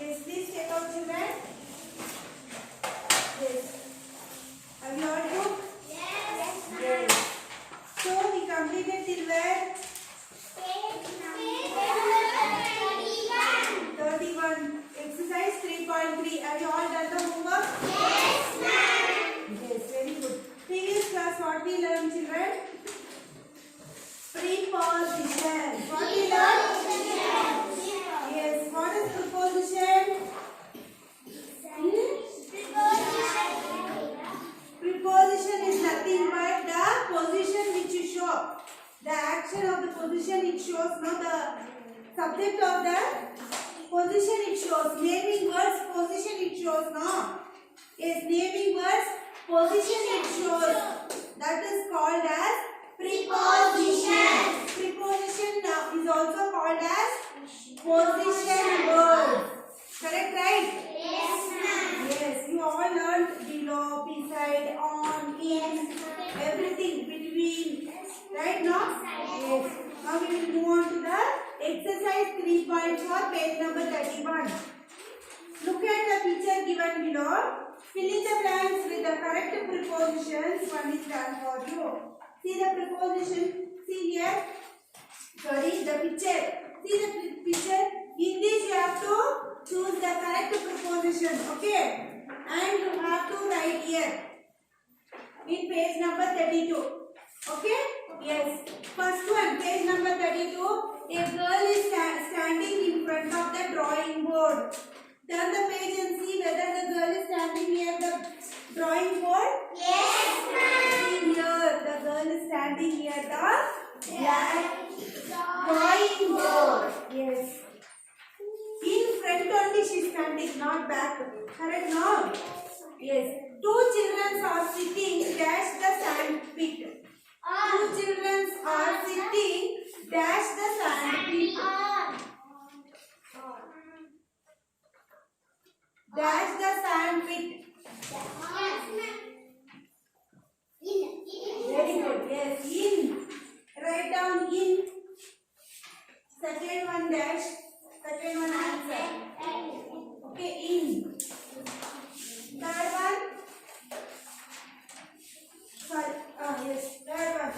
Yes, please take out children. Yes. Have you all took? Yes. Yes. So we completed till where? Page number 31. Exercise 3.3. Have you all done the homework? Yes, ma'am. Yes, very good. Previous class what we learned children? Preposition. What we learned? Yes. What is preposition? Preposition is nothing but the position which you show. The action of the position it shows, not the subject of the position it shows. Naming words, position it shows, no? Yes, naming words, position it shows. That is called as preposition. Preposition is also called as position words. Correct, right? Yes, ma'am. Yes, you all learned below, beside, on, in, everything between. Right now? Yes. Now we will move on to the exercise 3.4, page number 31. Look at the picture given below. Fill in the blanks with the correct prepositions. One is done for you. See the preposition. See here. Sorry, the picture. See the picture. In this you have to choose the correct preposition. Okay. And you have to write here. In page number 32. Okay? Yes. First one, page number 32. A girl is standing in front of the drawing board. Turn the page and see whether the girl is standing near the drawing board. Yes, ma'am. See here, the girl is standing near the black drawing board. Yes. In front only she is standing, not back. Correct now? Yes. Two children are sitting dash the sand pit. Two children are sitting dash the sand pit. Dash the sand pit. Very good. Yes. In. Write down in. Second one dash. Second one answer. Okay. In. Third one. Sorry. Yes. Third one.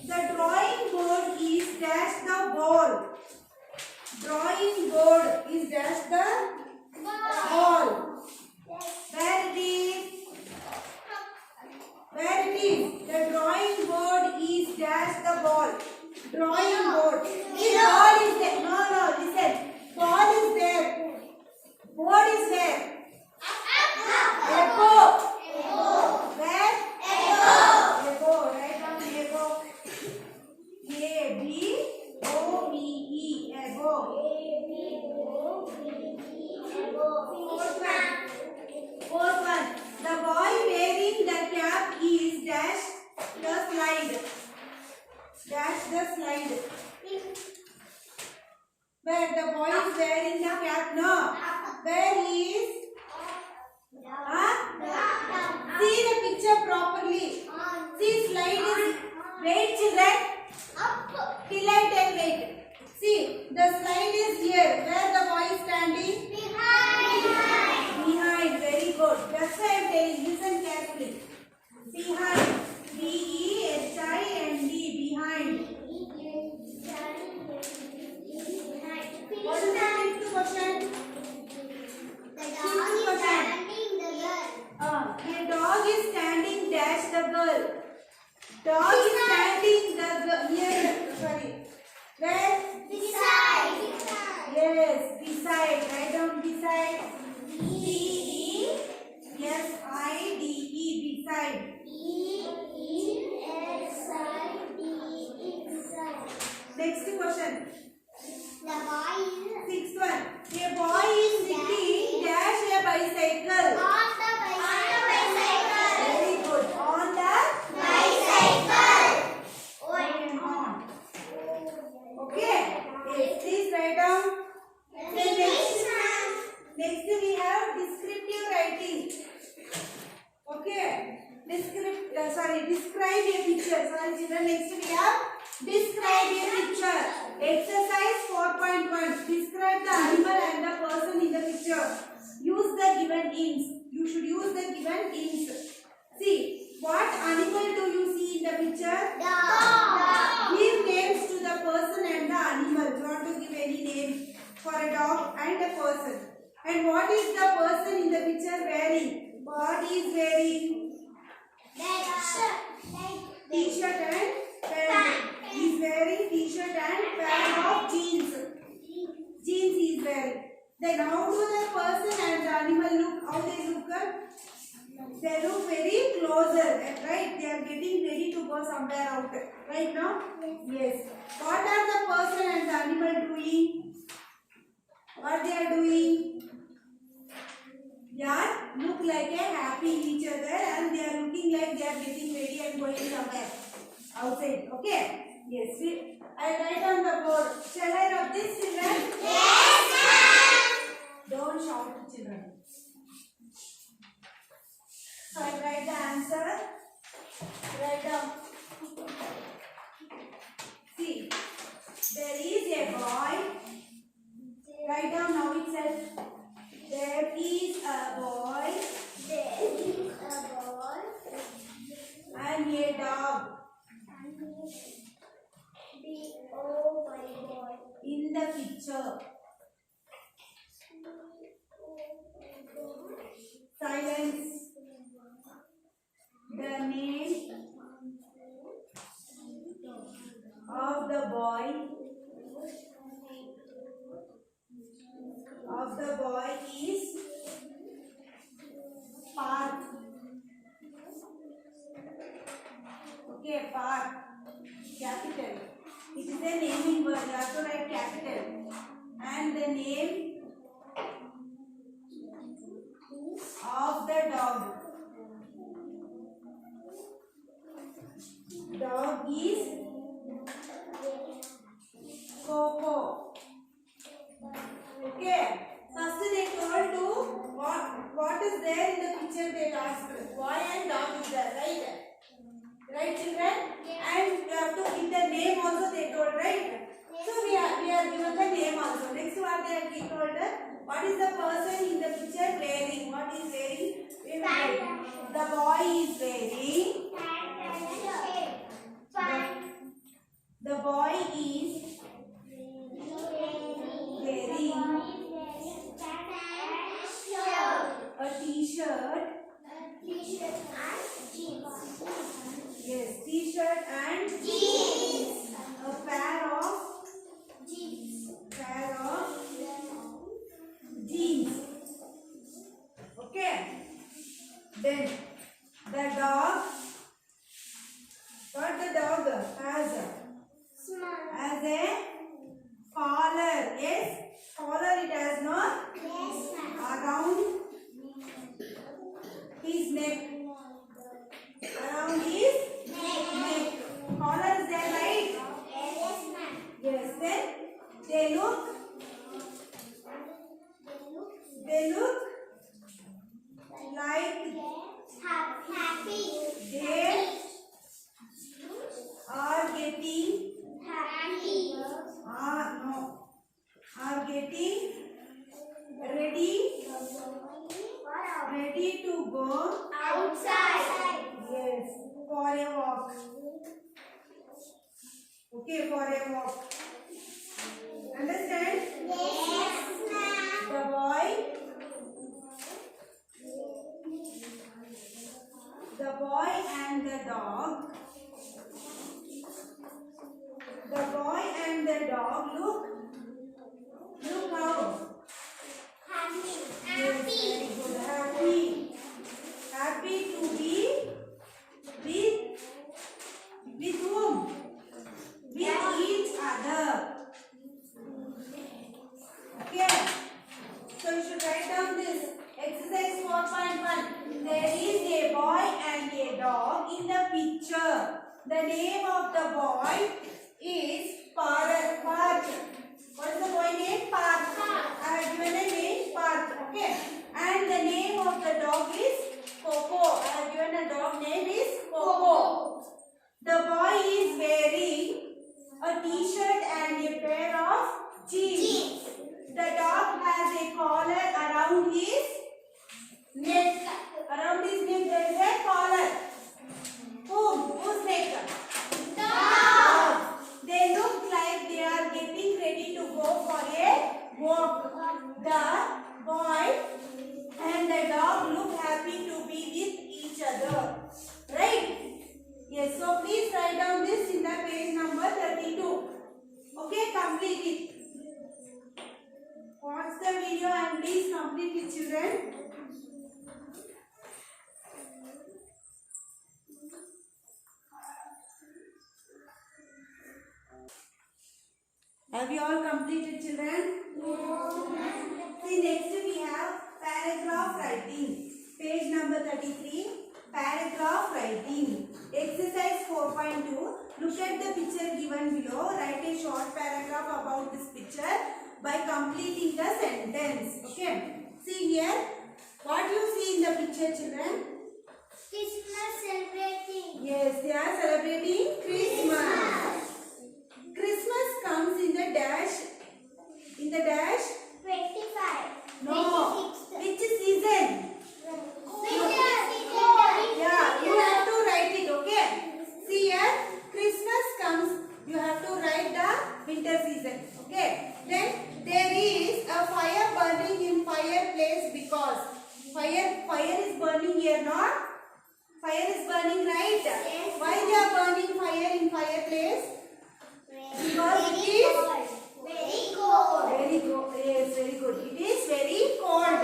The drawing board is dash the ball. Drawing board is dash the ball. Where it is? Where it is? The drawing board is dash the ball. Drawing board. The ball is there. No, listen. Ball is there. Board is there. Above. Where? Above. Write down above. A-B-O-V-E. Above. Fourth one. The boy wearing the cap is dash the slide. Dash the slide. Where the boy is wearing the cap? No. Where he is? See the picture properly. See slide is. Wait children. Till I tell wait. See the slide is here. Where the boy is standing? Behind. Very good. That's why I am telling. Listen carefully. Behind. B-E-H-I-N-D. Behind. What is the fifth question? A dog is standing dash the girl. Dog is standing near. Sorry. Where? Yes. Beside. Write down beside. B-E-S-I-D-E. Beside. Next question. Sixth one. A boy is sitting dash a bicycle. Very good. On the on. Okay. Yes. Please write down. Next we have descriptive writing. Okay. Describe a picture. Sorry children. Next we have describe a picture. Exercise 4.1. Describe the animal and the person. given hints. You should use the given hints. See, what animal do you see in the picture? Dog. Give names to the person and the animal. You want to give any name for a dog and a person. And what is the person in the picture wearing? What is wearing? T-shirt and pant. He is wearing T-shirt and pair of jeans. Jeans he is wearing. Then how do the person and the animal look? How they look? They look very closer, right? They are getting ready to go somewhere out. Right now? Yes. What are the person and the animal doing? What they are doing? They are look like a happy each other and they are looking like they are getting ready and going somewhere outside. Okay? Yes. I write on the board. Shall I rub this, children? Yes, ma'am. Don't shout, children. So I write the answer. Write down. See, there is a boy. Write down now itself. There is a boy. There is a boy And a dog. and boy. In the picture. Silence. The name of the boy is Parth. Okay, Parth. Capital. It is a naming word. You have to write capital. And the name of the dog. Dog is Coco. Okay. First they told to what is there in the picture they asked. Boy and dog is there, right? Right, children? And you have to give the name also they told, right? So we are given the name also. Next what they are told, what is the person in the picture wearing? What is wearing? The boy is wearing. The boy is wearing a t-shirt. Yes, t-shirt and a pair of jeans. Okay. Then the dog. What the dog has? As a collar. Yes, collar it has not around his neck. Around his neck. Collar is there, right? Yes. Then they look like Happy. they are getting Happy. are getting ready to go. Outside. Yes, for a walk. Okay, for a walk. Understand? Yes, ma'am. The boy and the dog. The boy and the dog look how? Happy. Yes, very good. Happy. Happy to be with whom? With each other. Okay. So you should write down this. Exercise 4.1. There is a boy and a dog in the picture. The name of the boy is Parth. What is the boy name? Parth. I have given a name Parth. Okay. And the name of the dog is Coco. I have given a dog name is Coco. The boy is wearing a t-shirt and a pair of jeans. The dog has a collar around his please complete it, children. Have you all completed, children? See, next we have paragraph writing. Page number 33. Paragraph writing. Exercise 4.2. Look at the picture given below. Write a short paragraph about this picture by completing the sentence. Okay. See here. What you see in the picture, children? Christmas celebrating. Yes, they are celebrating Christmas. Christmas comes in the dash. In the dash? 25. No. 26. Which season? Winter. Yeah, you have to write it, okay? See here, Christmas comes, you have to write the winter season, okay? Then there is a fire burning in fireplace because fire is burning here, not? Fire is burning, right? Yes. Why they are burning fire in fireplace? Because it is very cold. very good. Yes, very good. It is very cold.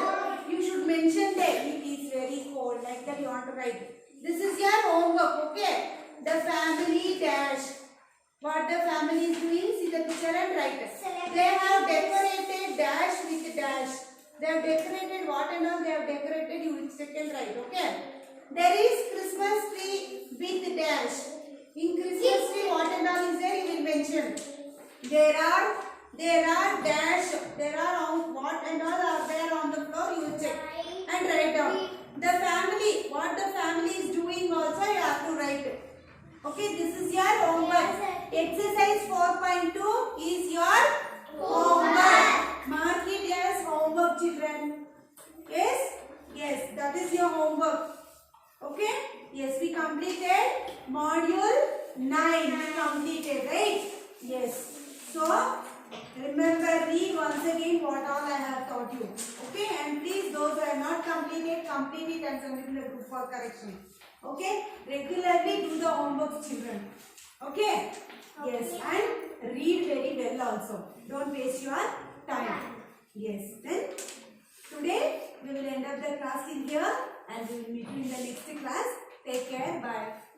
You should mention that it is very cold. Like that you want to write. This is your homework, okay? The family dash. What the family is doing? See the picture and write it. They have decorated dash with dash. They have decorated what and all they have decorated. You will check and write, okay? There is Christmas tree with dash. In Christmas tree, what and all is there? You will mention. There are dash. There are on what and all are there on the floor. You will check and write down. The family, what the family is doing also you have to write it. Okay, this is your homework. Exercise 4.2 is your homework. Mark it as homework, children. Yes? Yes, that is your homework. Okay? Yes, we completed module 9. We completed, right? Yes. So, remember, read once again what all I have taught you. Okay? And please, those who have not completed, complete it and send it in the group for correction. Okay? Regularly do the homework, children. Okay? Yes. And read very well also. Don't waste your time. Yes. Then, today, we will end up the class in here and we will meet you in the next class. Take care. Bye.